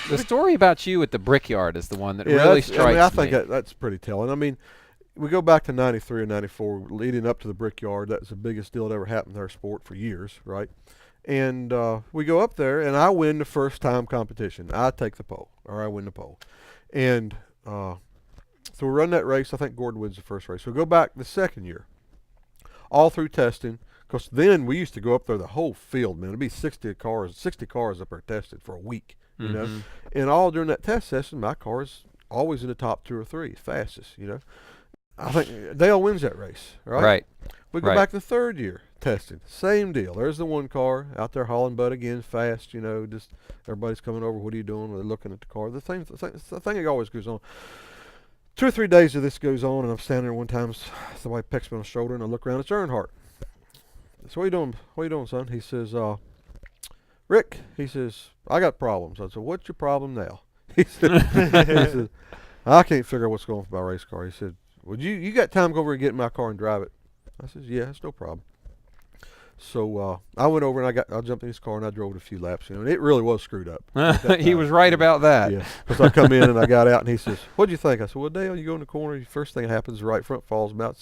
The story about you at the Brickyard is the one that really strikes me. I think that's pretty telling. I mean, we go back to 93 and 94, leading up to the Brickyard. That was the biggest deal that ever happened in our sport for years, right? And we go up there, and I win the first time competition. I take the pole, or I win the pole. And so we run that race. I think Gordon wins the first race. So we go back the second year, all through testing. Because then we used to go up there, the whole field, man. It'd be 60 cars up there tested for a week, you know. And all during that test session, my car is always in the top 2 or 3, fastest, you know. I think Dale wins that race, right? Right. We go back the third year, testing. Same deal. There's the one car out there hauling butt again, fast, you know, just everybody's coming over. What are you doing? They're looking at the car. The thing that always goes on. 2 or 3 days of this goes on, and I'm standing there one time, somebody pecks me on the shoulder, and I look around, it's Earnhardt. So what are you doing, son? He says, Rick, he says, I got problems. I said, what's your problem now? He said, I can't figure out what's going on with my race car. He said, would you got time to go over and get in my car and drive it? I said, yeah, it's no problem. So I went over and I jumped in his car and I drove it a few laps, you know, and it really was screwed up. He was right about that. Yeah, because I come in and I got out and he says, what'd you think? I said, well, Dale, you go in the corner, the first thing that happens, the right front falls out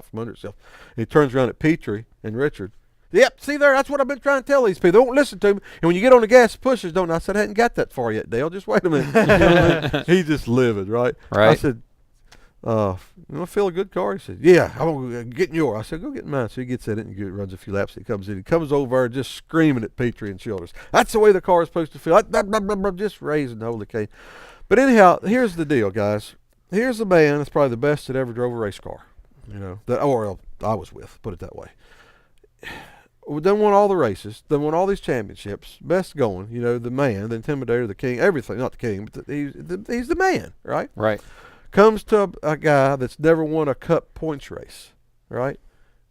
from under itself. And he turns around at Petrie and Richard. Yep, see there, that's what I've been trying to tell these people. They won't listen to me. And when you get on the gas, it pushes, don't I? I said, I hadn't got that far yet, Dale. Just wait a minute. You know what I mean? He's just livid, right? Right. I said, you want to feel a good car? He said, yeah, I'm going to get in yours. I said, go get in mine. So he gets in it and runs a few laps. He comes in. He comes over just screaming at Petrie and Childers. That's the way the car is supposed to feel. Just raising the holy cane. But anyhow, here's the deal, guys. Here's the man that's probably the best that ever drove a race car, you know, or I was with, put it that way. Done won all the races, done won all these championships, best going, you know, the man, the intimidator, the king, everything, not the king, but he's the man, right? Right. Comes to a guy that's never won a cup points race, right?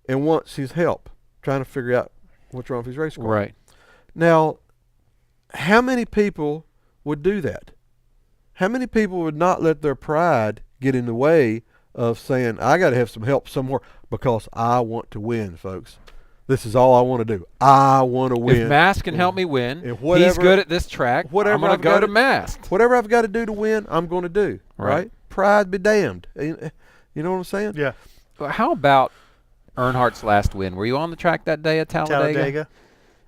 And wants his help trying to figure out what's wrong with his race car. Right. Now, how many people would do that? How many people would not let their pride get in the way of saying, I got to have some help somewhere because I want to win, folks? This is all I want to do. I want to win. If Mast can help me win, he's good at this track, I'm going to go to Mast. Whatever I've got to do to win, I'm going to do, right? Pride be damned. You know what I'm saying? Yeah. Well, how about Earnhardt's last win? Were you on the track that day at Talladega?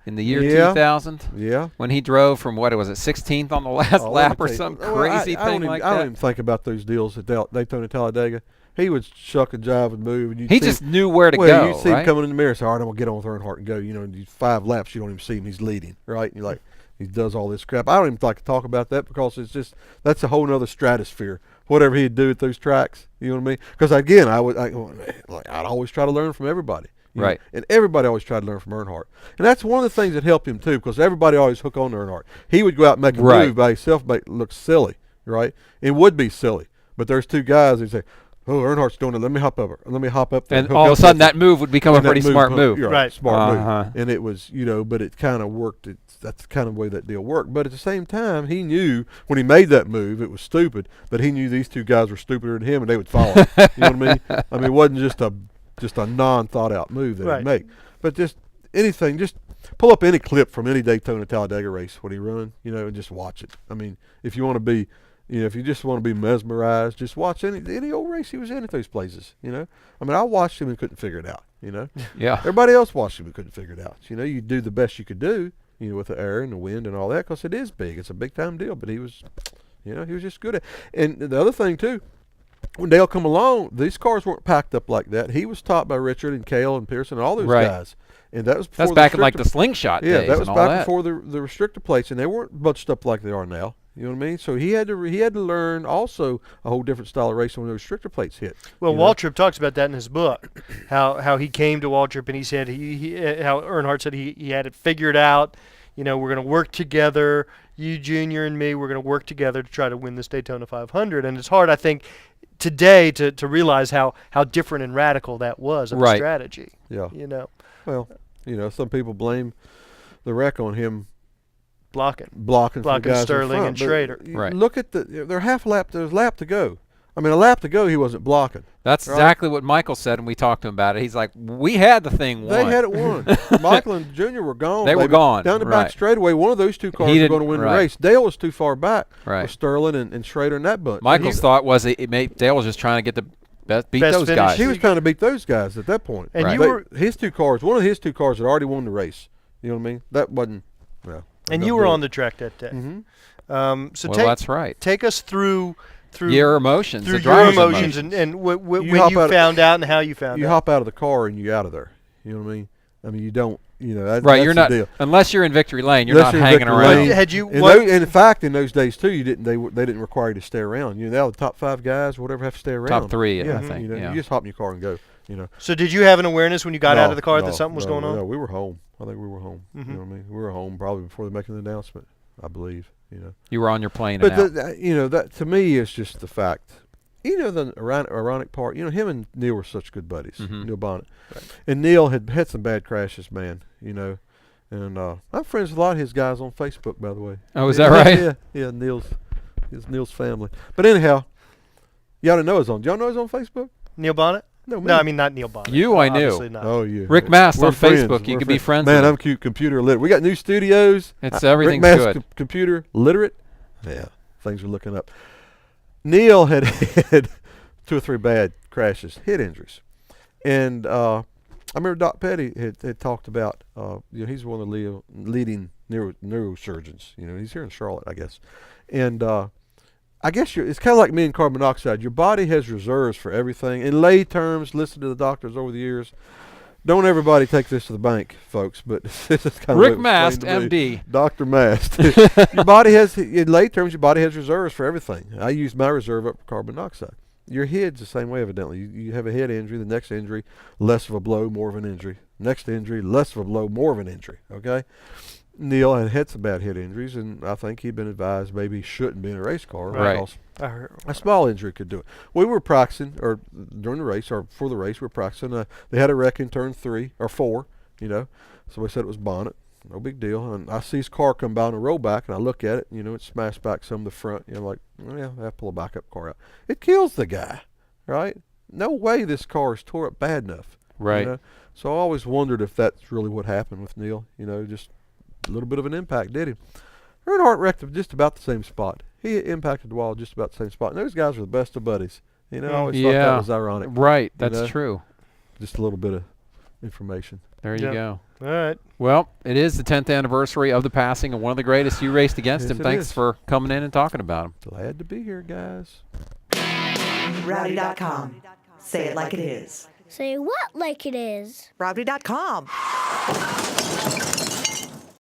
In the year 2000? Yeah. When he drove from, what was it, 16th on the last lap or some crazy thing like that? I don't even think about those deals at Daytona Talladega. He would shuck and jive and move. And he just knew where to go, you see him coming in the mirror and say, all right, I'm going to get on with Earnhardt and go. You know, in these 5 laps, you don't even see him. He's leading, right? And you're like, he does all this crap. I don't even like to talk about that because it's just, that's a whole other stratosphere. Whatever he'd do at those tracks, you know what I mean? Because, again, I'd always try to learn from everybody. Right. And everybody always tried to learn from Earnhardt. And that's one of the things that helped him, too, because everybody always hook on to Earnhardt. He would go out and make a move by himself, make it look silly, right? It would be silly. But there's 2 guys who say, oh, Earnhardt's doing it. Let me hop up. Let me hop up there. And all of a sudden, that move would become a pretty smart move. Right. Smart move. And it was, you know, but it kind of worked. That's kind of the way that deal worked. But at the same time, he knew when he made that move, it was stupid. But he knew these 2 guys were stupider than him, and they would follow. You know what I mean? I mean, it wasn't just a non-thought-out move that he'd make. But just anything, just pull up any clip from any Daytona Talladega race when he run, you know, and just watch it. I mean, if you want to be, you know, if you just want to be mesmerized, just watch any old race he was in at those places, you know. I mean, I watched him and couldn't figure it out, you know. Yeah. Everybody else watched him and couldn't figure it out. You know, you do the best you could do, you know, with the air and the wind and all that, because it is big. It's a big-time deal, but he was, you know, he was just good at it. And the other thing, too, when Dale come along, these cars weren't packed up like that. He was taught by Richard and Cale and Pearson and all those guys. And that was before that's back in like the slingshot days. Yeah, that was back that. before the restrictor plates, and they weren't bunched up like they are now. You know what I mean? So he had to learn also a whole different style of racing when the restrictor plates hit. Well, Waltrip talks about that in his book, how he came to Waltrip and he said how Earnhardt said he had it figured out. You know, we're going to work together. You, Junior, and me, we're going to work together to try to win this Daytona 500. And it's hard, I think, today to realize how different and radical that was of a strategy. Yeah. You know. Well, you know, some people blame the wreck on him blocking Sterling for the guys and Schrader. Look at there's half lap. There's a lap to go. I mean, a lap to go, he wasn't blocking. That's exactly what Michael said when we talked to him about it. He's like, we had the thing won. They had it won. Michael and Junior were gone. They were gone. Down the back straightaway, one of those two cars were going to win the race. Dale was too far back with Sterling and Schrader and that bunch. Michael's thought was Dale was just trying to get the beat those finish. guys. He was trying to beat those guys at that point. And his two cars, one of his two cars had already won the race. You know what I mean? That wasn't. Well, and you were on the track that day. Mm-hmm. That's right. Take us through your emotions, and when you found out and how you found out. You hop out of the car and you're out of there. You know what I mean? I mean, you don't. You know, that's you're not the deal. Unless you're in victory lane. You're not hanging around. Had you? In fact, in those days too, they didn't require you to stay around. You know, now the top 5 guys, whatever, have to stay around. Top 3, I think. You know, you just hop in your car and go. You know. So did you have an awareness when you got out of the car that something was going on? No, we were home. I think we were home. You know what I mean? We were home probably before they making the announcement. I believe. You know. You were on your plane. But that to me is just the fact. You know, the ironic part. You know, him and Neil were such good buddies. Neil Bonnet, and Neil had some bad crashes, man. You know. And I'm friends with a lot of his guys on Facebook, by the way. Oh, is that right? Yeah, Neil's family. But anyhow, y'all didn't know do y'all know he's on Facebook? Neil Bonnet? No, I mean not Neil Bonnet. I knew. Obviously not. Oh, yeah. Rick Mast on friends. Facebook. You can be friends Man, with him. I'm cute computer literate. We got new studios. Everything's Rick Mast good. Computer literate. Yeah, things are looking up. Neil had 2 or 3 bad crashes, head injuries, and I remember Doc Petty had talked about, he's one of the leading neurosurgeons. You know, he's here in Charlotte, I guess. And I guess it's kind of like me and carbon monoxide. Your body has reserves for everything. In lay terms, listen to the doctors over the years. Don't everybody take this to the bank, folks, but this is kind of Rick Mast, MD. Dr. Mast. Your body has, in lay terms, your body has reserves for everything. I use my reserve up for carbon monoxide. Your head's the same way, evidently. You have a head injury, the next injury, less of a blow, more of an injury. Next injury, less of a blow, more of an injury, okay? Neil had some bad head injuries, and I think he'd been advised maybe he shouldn't be in a race car. Right. A small injury could do it. We were practicing, or during the race, or before the race, we were practicing. They had a wreck in turn 3 or 4, you know. So we said it was Bonnet. No big deal. And I see his car come by on the rollback, and I look at it, you know, it smashed back some of the front. You know, like, yeah, I pull a backup car out. It kills the guy, right? No way this car is tore up bad enough. Right. You know? So I always wondered if that's really what happened with Neil. You know, just a little bit of an impact, did he? Earnhardt wrecked at just about the same spot. He impacted the wall just about the same spot. And those guys were the best of buddies. You know, I always thought that was ironic. Right, that's true. Just a little bit of information. There you go. All right. Well, it is the 10th anniversary of the passing of one of the greatest. You raced against him. Thanks for coming in and talking about him. Glad to be here, guys. Rowdy.com. Say it like it is. Say what like it is? Rowdy.com.